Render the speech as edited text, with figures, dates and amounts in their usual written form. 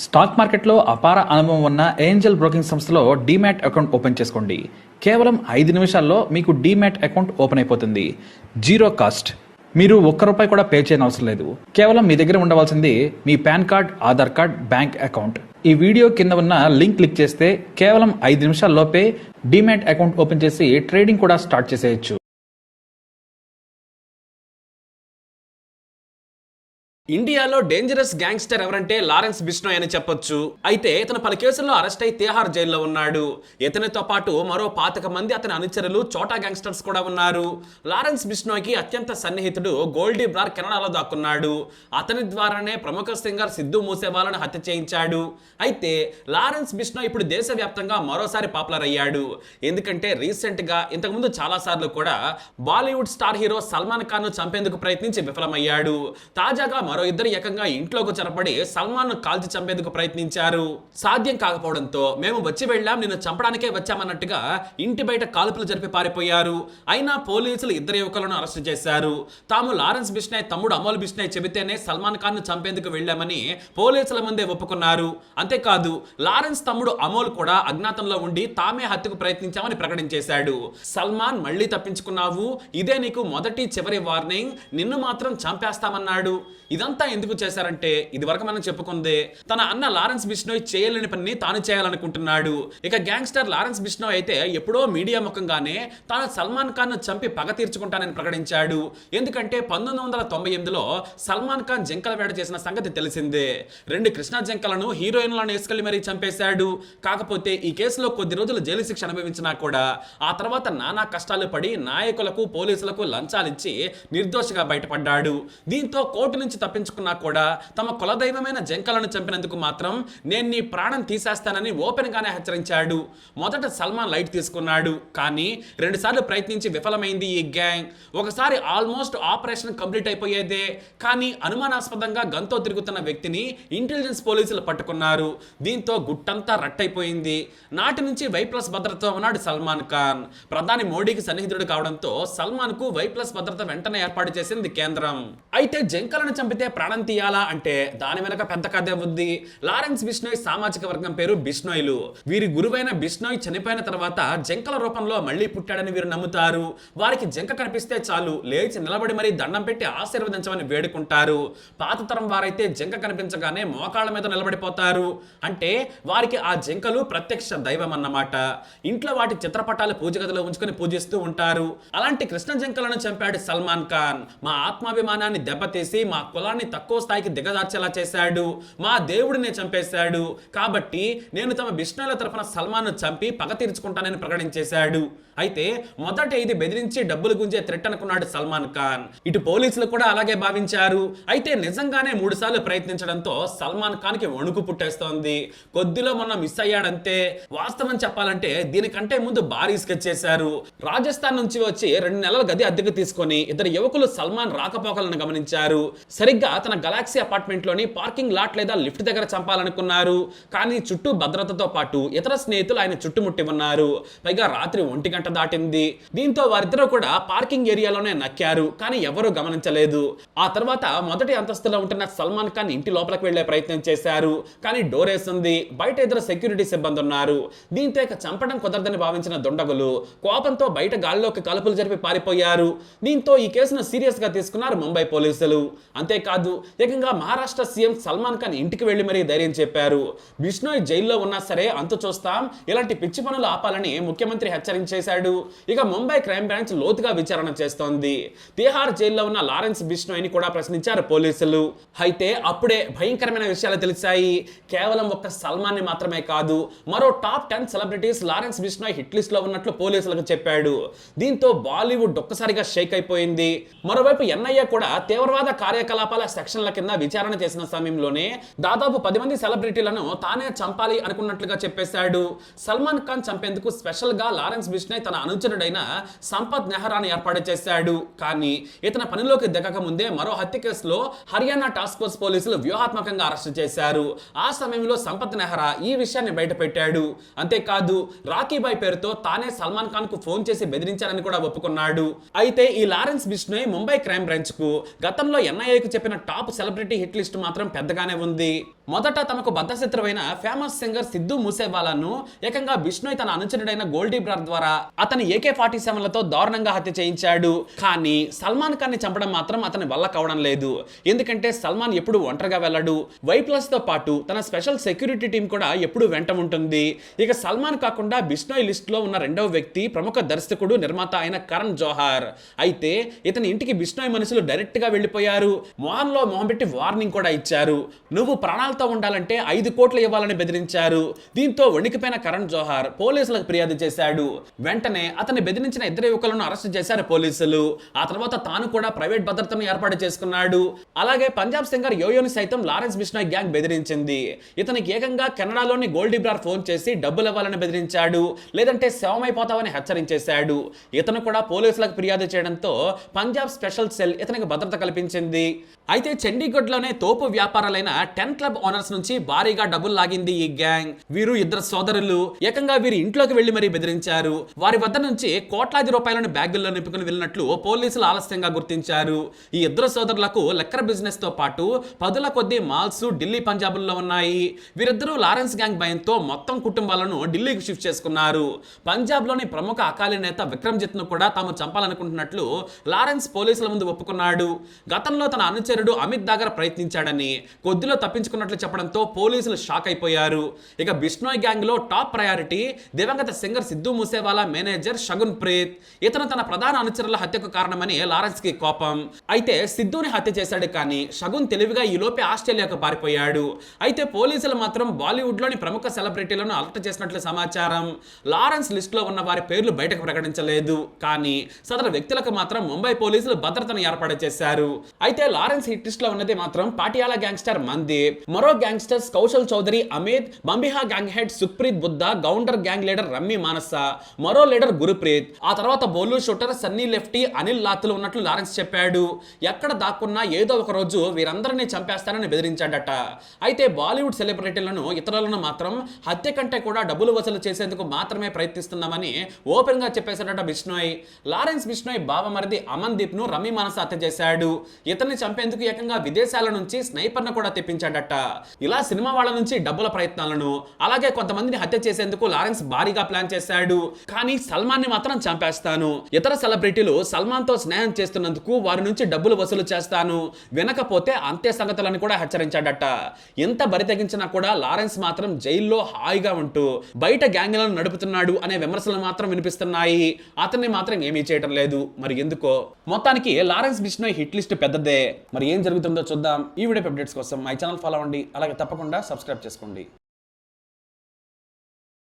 Stock మార్కెట్లో అపార అనుభవం ఉన్న ఏంజల్ బ్రోకింగ్ సంస్థలో డీమ్యాట్ అకౌంట్ ఓపెన్ చేసుకోండి. కేవలం 5 నిమిషాల్లో మీకు డీమ్యాట్ అకౌంట్ ఓపెన్ అయిపోతుంది. Zero cost. మీరు ₹1 కూడా పే చేయని అవసరం లేదు. కేవలం మీ దగ్గర ఉండవలసింది మీ PAN card, Aadhaar card, bank account. ఈ వీడియో కింద ఉన్న లింక్ క్లిక్ చేస్తే కేవలం 5 నిమిషాల్లోపే డీమ్యాట్ అకౌంట్ ఓపెన్ చేసి ట్రేడింగ్ కూడా స్టార్ట్ చేసేయచ్చు. ఇండియాలో డేంజరస్ గ్యాంగ్స్టర్ ఎవరంటే లారెన్స్ బిష్నోయ్ అని చెప్పొచ్చు. అయితే ఇతను పలు కేసుల్లో అరెస్ట్ అయి తిహార్ జైల్లో ఉన్నాడు. ఇతనితో పాటు మరో 25 మంది అతని అనుచరులు చోటా గ్యాంగ్స్టర్స్ కూడా ఉన్నారు. లారెన్స్ బిష్నోయ్కి అత్యంత సన్నిహితుడు గోల్డీ బ్రార్ కెనడాలో దాక్కున్నాడు. అతని ద్వారానే ప్రముఖ సింగర్ సిద్ధు మూసేవాళ్ళను హత్య చేయించాడు. అయితే లారెన్స్ బిష్నోయ్ ఇప్పుడు దేశవ్యాప్తంగా మరోసారి పాపులర్ అయ్యాడు. ఎందుకంటే రీసెంట్ గా ఇంతకుముందు చాలా సార్లు కూడా బాలీవుడ్ స్టార్ హీరో సల్మాన్ ఖాన్ ను చంపేందుకు ప్రయత్నించి విఫలమయ్యాడు. తాజాగా మరో ఇద్దరు ఏకంగా ఇంట్లోకి చొరబడి సల్మాన్ ను కాల్చి చంపేందుకు ప్రయత్నించారు. సాధ్యం కాకపోవడంతో మేము వచ్చి వెళ్ళాం, నిన్ను చంపడానికే వచ్చామన్నట్టుగా ఇంటి బయట కాల్పులు జరిపి పారిపోయారు. అయినా పోలీసులు ఇద్దరు యువకులను అరెస్టు చేశారు. తాము లారెన్స్ బిష్నోయ్ తమ్ముడు అమోల్ బిష్నోయ్ చెబితేనే సల్మాన్ ఖాన్ ను చంపేందుకు వెళ్ళామని పోలీసుల ముందే ఒప్పుకున్నారు. అంతేకాదు లారెన్స్ తమ్ముడు అమోల్ కూడా అజ్ఞాతంలో ఉండి తామే హత్యకు ప్రయత్నించామని ప్రకటించేశాడు. సల్మాన్ మళ్ళీ తప్పించుకున్నావు, ఇదే నీకు మొదటి చివరి వార్నింగ్, నిన్ను మాత్రం చంపేస్తామన్నాడు. ఇదంతా ఎందుకు చేశారంటే ఇది వరకు మనం చెప్పుకుందే తన అన్న లారెన్స్ బిష్నోయ్ చేయలేని పనిని తాను చేయాలనుకుంటున్నాడు. ఇక గ్యాంగ్స్టర్ లారెన్స్ బిష్నోయ్ అయితే ఎప్పుడో మీడియా ముఖంగానే తాను సల్మాన్ ఖాన్ ను చంపి పగ తీర్చుకుంటానని ప్రకటించాడు. ఎందుకంటే 1998లో సల్మాన్ ఖాన్ జింకల వేట చేసిన సంగతి తెలిసిందే. 2 కృష్ణా జింకలను హీరోయిన్లను వేసుకెళ్లి మరీ చంపేశాడు. కాకపోతే ఈ కేసులో కొద్ది రోజులు జైలు శిక్ష అనుభవించినా కూడా ఆ తర్వాత నానా కష్టాలు పడి నాయకులకు పోలీసులకు లంచాలిచ్చి నిర్దోషిగా బయటపడ్డాడు. దీంతో కోర్టు నుంచి తప్పించుకున్నా కూడా తమ కులదైవమైన జింకలను చంపినందుకు మాత్రం నేను నీ ప్రాణం తీసేస్తానని ఓపెన్ గానే హెచ్చరించాడు. మొదట సల్మాన్ లైట్ తీసుకున్నాడు, కానీ 2 సార్లు ప్రయత్నించి విఫలమైంది ఈ గ్యాంగ్. ఒకసారి ఆల్మోస్ట్ ఆపరేషన్ కంప్లీట్ అయిపోయేదే, కానీ అనుమానాస్పదంగా గన్తో తిరుగుతున్న వ్యక్తిని ఇంటెలిజెన్స్ పోలీసులు పట్టుకున్నారు. దీంతో గుట్టంతా రట్టయిపోయింది. నాటి నుంచి Y+ భద్రతతో ఉన్నాడు సల్మాన్ ఖాన్. ప్రధాని మోడీకి సన్నిహితుడు కావడంతో సల్మాన్ కు Y+ భద్రత వెంటనే ఏర్పాటు చేసింది కేంద్రం. అయితే జింకలను చంపితే ప్రాణం తీయాలా అంటే దాని వెనక పెద్ద కథ ఉంది. లారెన్స్ బిష్నోయ్ సామాజిక వర్గం పేరు బిష్నోయ్లు. వీరి గురువైన బిష్నోయ్ చనిపోయిన తర్వాత జింకల రూపంలో మళ్ళీ పుట్టాడని వీరు నమ్ముతారు. వారికి జింక కనిపిస్తే చాలు లేచి నిలబడి మరీ దండం పెట్టి ఆశీర్వదించమని వేడుకుంటారు. పాత తరం వారైతే జింక కనిపించగానే మోకాళ్ళ మీద నిలబడిపోతారు. అంటే వారికి ఆ జింకలు ప్రత్యక్ష దైవం అన్నమాట. ఇంట్లో వాటి చిత్రపటాలు పూజ గదిలో ఉంచుకొని పూజిస్తూ ఉంటారు. అలాంటి కృష్ణ జింకలను చంపాడు సల్మాన్ ఖాన్. మా ఆత్మాభిమానాన్ని దెబ్బతీసి మా కులాన్ని తక్కువ స్థాయికి దిగజార్చేలా చేశాడు. మా దేవుడిని చంపేశాడు. కాబట్టి నేను తమ బిష్నోయ్ల తరఫున సల్మాన్ ను చంపి పగ తీర్చుకుంటానని ప్రకటించేశాడు. అయితే మొదట ఇది బెదిరించి డబ్బులు గుంజే థ్రెట్ అనుకున్నాడు సల్మాన్ ఖాన్. ఇటు పోలీసులు కూడా అలాగే భావించారు. అయితే నిజంగానే 3 సార్లు ప్రయత్నించడంతో సల్మాన్ ఖాన్ కి వణుకు పుట్టేస్తోంది. కొద్దిలో మొన్న మిస్ అయ్యాడంతే. వాస్తవం చెప్పాలంటే దీనికంటే ముందు భారీ స్కెచ్ చేశారు. రాజస్థాన్ నుంచి వచ్చి 2 నెలల గది అద్దెకు తీసుకొని ఇద్దరు యువకులు సల్మాన్ రాకపోకలను గమనించారు. సరిగ్గా తన గెలాక్సీ అపార్ట్మెంట్ లోని పార్కింగ్ లాట్ లేదా లిఫ్ట్ దగ్గర చంపాలనుకున్నారు. కానీ చుట్టూ భద్రతతో పాటు ఇతర స్నేహితులు ఆయన చుట్టుముట్టి ఉన్నారు. పైగా రాత్రి 1 గంట దాటింది. దీంతో వారిద్దరూ కూడా పార్కింగ్ ఏరియాలోనే నక్కారు, కానీ ఎవరూ గమనించలేదు. ఆ తర్వాత మొదటి అంతస్తులో ఉంటున్న సల్మాన్ ఖాన్ ఇంటి లోపలికి వెళ్లే ప్రయత్నం చేశారు, కానీ డోర్ వేసింది. బయట ఇద్దరు సెక్యూరిటీ సిబ్బంది ఉన్నారు. దీంతో ఇక చంపడం కుదరదని భావించిన దుండగులు కోపంతో బయట గాలిలోకి కాల్పులు జరిపి పారిపోయారు. దీంతో ఈ కేసును సీరియస్ గా తీసుకున్నారు ముంబై పోలీసులు. అంతేకాదు ఏకంగా మహారాష్ట్ర సీఎం సల్మాన్ ఖాన్ ఇంటికి వెళ్లి మరీ ధైర్యం చెప్పారు. బిష్నోయ్ జైల్లో ఉన్నా సరే అంతు చూస్తాం, ఇలాంటి పిచ్చి పనులు ఆపాలని ముఖ్యమంత్రి హెచ్చరించేశాడు. ఇక ముంబై క్రైమ్ బ్రాంచ్ లోతుగా విచారణ చేస్తోంది. తిహార్ జైల్లో ఉన్న లారెన్స్ బిష్నోయ్ ని కూడా ప్రశ్నించారు పోలీసులు. అయితే అప్పుడే భయంకరమైన విషయాలు తెలిసాయి. కేవలం ఒక్క సల్మాన్ ని మాత్రమే కాదు, మరో top 10 celebrities Lawrence Bishnoi hit list లో ఉన్నట్లు పోలీసులకు చెప్పాడు. దీంతో బాలీవుడ్ ఒక్కసారిగా షేక్ అయిపోయింది. మరోవైపు NIA కూడా తీవ్రవాద కార్యకలాపాల సెక్షన్ల కింద విచారణ చేసిన సమయంలోనే దాదాపు 10 మంది సెలబ్రిటీలను తానే చంపాలి అనుకున్నట్లుగా చెప్పేశాడు. సల్మాన్ ఖాన్ చంపేందుకు స్పెషల్ గా లారెన్స్ బిష్నోయ్ తన అనుచరుడైన సంపత్ నెహ్రాని ఏర్పాటు చేశాడు. కానీ ఇతని పనిలోకి దిగక ముందే మరో హత్య కేసులో హర్యానా టాస్క్ ఫోర్స్ పోలీసులు వ్యూహాత్మకంగా అరెస్టు చేశారు. ఆ సమయంలో సంపత్ నెహ్రా ఈ విషయాన్ని బయటపెట్టాడు. అంతేకాదు రాకీబాయ్ పేరుతో తానే సల్మాన్ ఖాన్ కు ఫోన్ చేసి బెదిరించారని కూడా ఒప్పుకున్నాడు. అయితే ఈ Lawrence Bishnoi Mumbai crime branch కు గతంలో NIA కు చెప్పిన చెప్పిన టాప్ సెలబ్రిటీ హిట్ లిస్ట్ మాత్రం పెద్దగానే ఉంది. మొదట తమకు బద్ధశత్రువైన ఫేమస్ సింగర్ సిద్ధు మూసేవాలాను ఏకంగా బిష్ణోయ్ తన అనుచరుడైన గోల్డీ బ్రార్ ద్వారా అతని AK-47లతో దారుణంగా హత్య చేయించాడు. కానీ సల్మాన్ ఖాన్ ని చంపడం మాత్రం అతని వల్ల కావడం లేదు. ఎందుకంటే సల్మాన్ ఎప్పుడు ఒంటరిగా వెళ్ళడు. వైప్లస్ తో పాటు తన స్పెషల్ సెక్యూరిటీ టీం కూడా ఎప్పుడు వెంట ఉంటుంది. ఇక సల్మాన్ కాకుండా బిష్ణోయ్ లిస్ట్ లో ఉన్న రెండవ వ్యక్తి ప్రముఖ దర్శకుడు నిర్మాత అయిన కరణ్ జోహార్. అయితే ఇతని ఇంటికి బిష్ణోయ్ మనుషులు డైరెక్ట్ గా వెళ్లిపోయారు. మొహంలో మొహం పెట్టి వార్నింగ్ కూడా ఇచ్చారు. నువ్వు ప్రాణాలతో ఉండాలంటే 5 కోట్లు ఇవ్వాలని బెదిరించారు. దీంతో వణికిపోయిన కరణ్ జోహార్ పోలీసులకు ఫిర్యాదు చేశాడు. వెంటనే అతన్ని బెదిరించిన 2 యువకులను అరెస్ట్ చేశారు పోలీసులు. ఆ తర్వాత తాను కూడా ప్రైవేట్ భద్రతను ఏర్పాటు చేసుకున్నాడు. అలాగే పంజాబ్ సింగర్ యోయోని సైతం లారెన్స్ బిష్నోయ్ గ్యాంగ్ బెదిరించింది. ఇతనికి ఏకంగా కెనడాలోని గోల్డీ బ్రార్ ఫోన్ చేసి డబ్బులు ఇవ్వాలని బెదిరించాడు. లేదంటే శవమైపోతావని హెచ్చరించేశాడు. ఇతను కూడా పోలీసులకు ఫిర్యాదు చేయడంతో పంజాబ్ స్పెషల్ సెల్ ఇతనికి భద్రత కల్పించింది. అయితే చండీగఢ్లోనే తోపు వ్యాపారాలైన 10 క్లబ్ ఓనర్స్ నుంచి భారీగా డబ్బులు లాగింది ఈ గ్యాంగ్. వీరు 2 సోదరులు ఏకంగా వీరి ఇంట్లోకి వెళ్లి మరీ బెదిరించారు. వారి వద్ద నుంచి కోట్లాది రూపాయలను బ్యాగుల్లో నింపుకుని వెళ్ళినట్లు పోలీసులు ఆలస్యంగా గుర్తించారు. ఈ 2 సోదరులకు లెక్కర్ బిజినెస్ తో పాటు 10ల కొద్దీ మాల్స్ ఢిల్లీ పంజాబుల్లో ఉన్నాయి. వీరిద్దరూ లారెన్స్ గ్యాంగ్ భయంతో మొత్తం కుటుంబాలను ఢిల్లీకి షిఫ్ట్ చేసుకున్నారు. పంజాబ్ లోని ప్రముఖ అకాలీ నేత విక్రమ్జిత్ ను కూడా తాము చంపాలనుకుంటున్నట్లు లారెన్స్ పోలీసుల ముందు ఒప్పుకున్నాడు. గతంలో తన అనుచరుడు అమిత్ దాగర్ ప్రయత్నించాడని, కొద్దిలో తప్పించుకున్నట్లు చెప్పడంతో పోలీసులు షాక్ అయిపోయారు. ఇక బిష్నోయ్ గ్యాంగ్ లో టాప్ ప్రయారిటీ దివంగత సింగర్ సిద్ధు మూసేవాలా మేనేజర్ షగున్ ప్రీత్. ఇతను తన ప్రధాన అనుచరుల హత్యకు కారణమని లారెన్స్ కి కోపం. అయితే సిద్ధుని హత్య చేశాడు కానీ షగున్ తెలివిగా ఈ లోపే ఆస్ట్రేలియాకు పారిపోయాడు. అయితే పోలీసులు మాత్రం బాలీవుడ్ లోని ప్రముఖ సెలబ్రిటీలను అలర్ట్ చేసినట్లు సమాచారం. లారెన్స్ లిస్ట్ లో ఉన్న వారి పేర్లు బయటకు ప్రకటించలేదు. కానీ సదరు వ్యక్తులకు మాత్రం ముంబై పోలీసులు భద్రతను ఏర్పాటు చేశారు. అయితే లారెన్స్ హిట్ లిస్ట్ లో ఉన్నది మాత్రం పాటియాలా గ్యాంగ్స్టర్ మందీప్, మరో gangsters Kaushal Chaudhary Amit, Bambiha gang head Sukhpreet Buddha, Gounder gang leader Rummy Masana, మరో లీడర్ గురుప్రీత్, ఆ తర్వాత బోలు షూటర్ సన్నీ లెఫ్టీ, అనిల్ లాతులు ఉన్నట్లు లారెన్స్ చెప్పాడు. ఎక్కడ దాక్కున్నా ఏదో ఒక రోజు వీరందరినీ చంపేస్తానని బెదిరించాడట. అయితే బాలీవుడ్ సెలబ్రిటీలను ఇతరులను మాత్రం హత్య కంటే కూడా డబ్బులు వసూలు చేసేందుకు మాత్రమే ప్రయత్నిస్తున్నామని ఓపెన్ గా చెప్పేశాడట బిష్నోయ్. లారెన్స్ బిష్నోయ్ బావమరిది అమన్దీప్ ను రమ్మీ మానస హత్య చేశాడు. ఇతన్ని చంపేందుకు ఏకంగా విదేశాల నుంచి స్నైపర్ను కూడా తెప్పించాడట. ఇలా సినిమా వాళ్ళ నుంచి డబ్బుల ప్రయత్నాలను, అలాగే కొంతమందిని హత్య చేసేందుకు లారెన్స్ భారీగా ప్లాన్ చేశాడు. కానీ సల్మాన్ ని మాత్రం చంపేస్తాను, ఇతర సెలబ్రిటీలు సల్మాన్ తో స్నేహం చేస్తున్నందుకు వారి నుంచి డబ్బులు వసూలు చేస్తాను, వినకపోతే అంతే సంగతులను కూడా హెచ్చరించాడట. ఎంత బరి తెగించినా కూడా లారెన్స్ మాత్రం జైల్లో హాయిగా ఉంటూ బయట గ్యాంగ్లను నడుపుతున్నాడు అనే విమర్శలు మాత్రం వినిపిస్తున్నాయి. అతన్ని మాత్రం ఏమీ చేయడం లేదు. మరి ఎందుకో? మొత్తానికి లారెన్స్ బిష్నోయ్ హిట్ లిస్ట్ పెద్దదే. మరి ఏం జరుగుతుందో చూద్దాం. ఈ వీడియో అప్డేట్స్ కోసం మై ఛానల్ ఫాలో అవ్వండి. అలాగే తప్పకుండా సబ్స్క్రైబ్ చేసుకోండి.